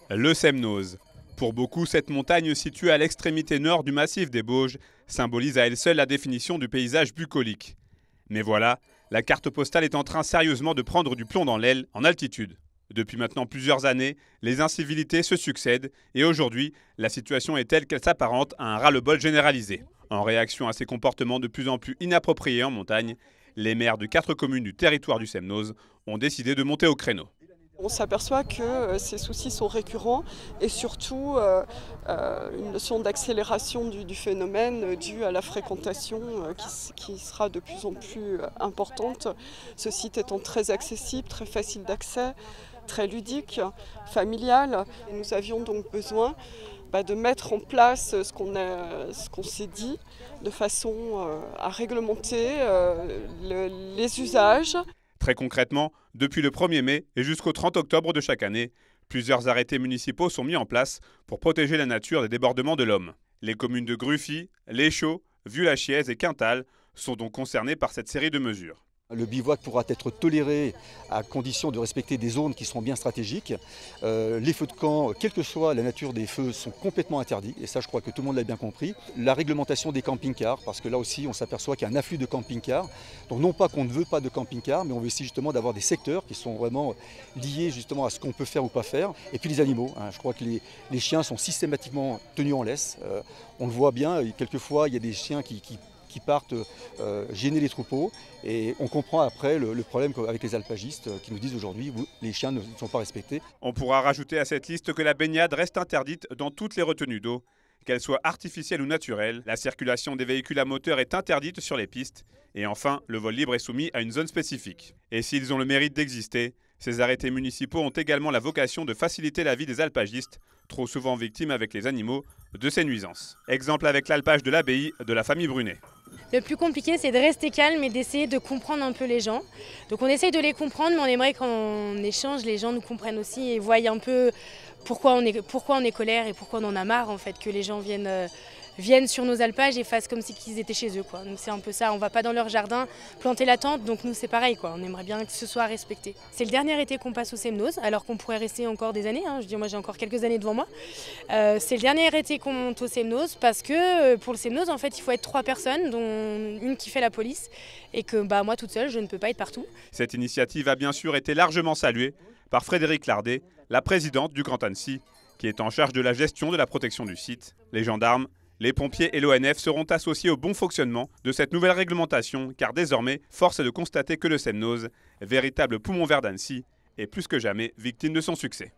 Le Semnoz. Pour beaucoup, cette montagne située à l'extrémité nord du massif des Bauges symbolise à elle seule la définition du paysage bucolique. Mais voilà, la carte postale est en train sérieusement de prendre du plomb dans l'aile en altitude. Depuis maintenant plusieurs années, les incivilités se succèdent et aujourd'hui, la situation est telle qu'elle s'apparente à un ras-le-bol généralisé. En réaction à ces comportements de plus en plus inappropriés en montagne, les maires de 4 communes du territoire du Semnoz ont décidé de monter au créneau. On s'aperçoit que ces soucis sont récurrents et surtout une notion d'accélération du phénomène due à la fréquentation qui sera de plus en plus importante. Ce site étant très accessible, très facile d'accès, très ludique, familial. Et nous avions donc besoin de mettre en place ce qu'on s'est dit de façon à réglementer les usages. Très concrètement, depuis le 1er mai et jusqu'au 30 octobre de chaque année, plusieurs arrêtés municipaux sont mis en place pour protéger la nature des débordements de l'homme. Les communes de Gruffy, Léchaud, Vieux-la-Chièze et Quintal sont donc concernées par cette série de mesures. Le bivouac pourra être toléré à condition de respecter des zones qui seront bien stratégiques. Les feux de camp, quelle que soit la nature des feux, sont complètement interdits. Et ça, je crois que tout le monde l'a bien compris. La réglementation des camping-cars, parce que là aussi, on s'aperçoit qu'il y a un afflux de camping-cars. Donc non pas qu'on ne veut pas de camping-cars, mais on veut essayer justement d'avoir des secteurs qui sont vraiment liés justement à ce qu'on peut faire ou pas faire. Et puis les animaux. Je crois que les chiens sont systématiquement tenus en laisse. On le voit bien, quelquefois, il y a des chiens qui partent gêner les troupeaux. Et on comprend après le problème avec les alpagistes qui nous disent aujourd'hui les chiens ne sont pas respectés. On pourra rajouter à cette liste que la baignade reste interdite dans toutes les retenues d'eau. Qu'elles soient artificielles ou naturelles, la circulation des véhicules à moteur est interdite sur les pistes. Et enfin, le vol libre est soumis à une zone spécifique. Et s'ils ont le mérite d'exister, ces arrêtés municipaux ont également la vocation de faciliter la vie des alpagistes, trop souvent victimes avec les animaux de ces nuisances. Exemple avec l'alpage de l'abbaye de la famille Brunet. Le plus compliqué, c'est de rester calme et d'essayer de comprendre un peu les gens. Donc on essaye de les comprendre, mais on aimerait qu'en échange, les gens nous comprennent aussi et voient un peu pourquoi on est colère et pourquoi on en a marre, en fait, que les gens viennent sur nos alpages et fassent comme si ils étaient chez eux, quoi. Donc c'est un peu ça, on va pas dans leur jardin planter la tente, donc nous c'est pareil, quoi. On aimerait bien que ce soit respecté. C'est le dernier été qu'on passe au Semnoz, alors qu'on pourrait rester encore des années, Je veux dire, moi j'ai encore quelques années devant moi. C'est le dernier été qu'on monte au Semnoz parce que pour le Semnoz, en fait, il faut être 3 personnes, dont une qui fait la police, et que moi toute seule, je ne peux pas être partout. Cette initiative a bien sûr été largement saluée par Frédéric Lardet, la présidente du Grand Annecy, qui est en charge de la gestion de la protection du site. Les gendarmes, les pompiers et l'ONF seront associés au bon fonctionnement de cette nouvelle réglementation, car désormais, force est de constater que le Semnoz, véritable poumon vert d'Annecy, est plus que jamais victime de son succès.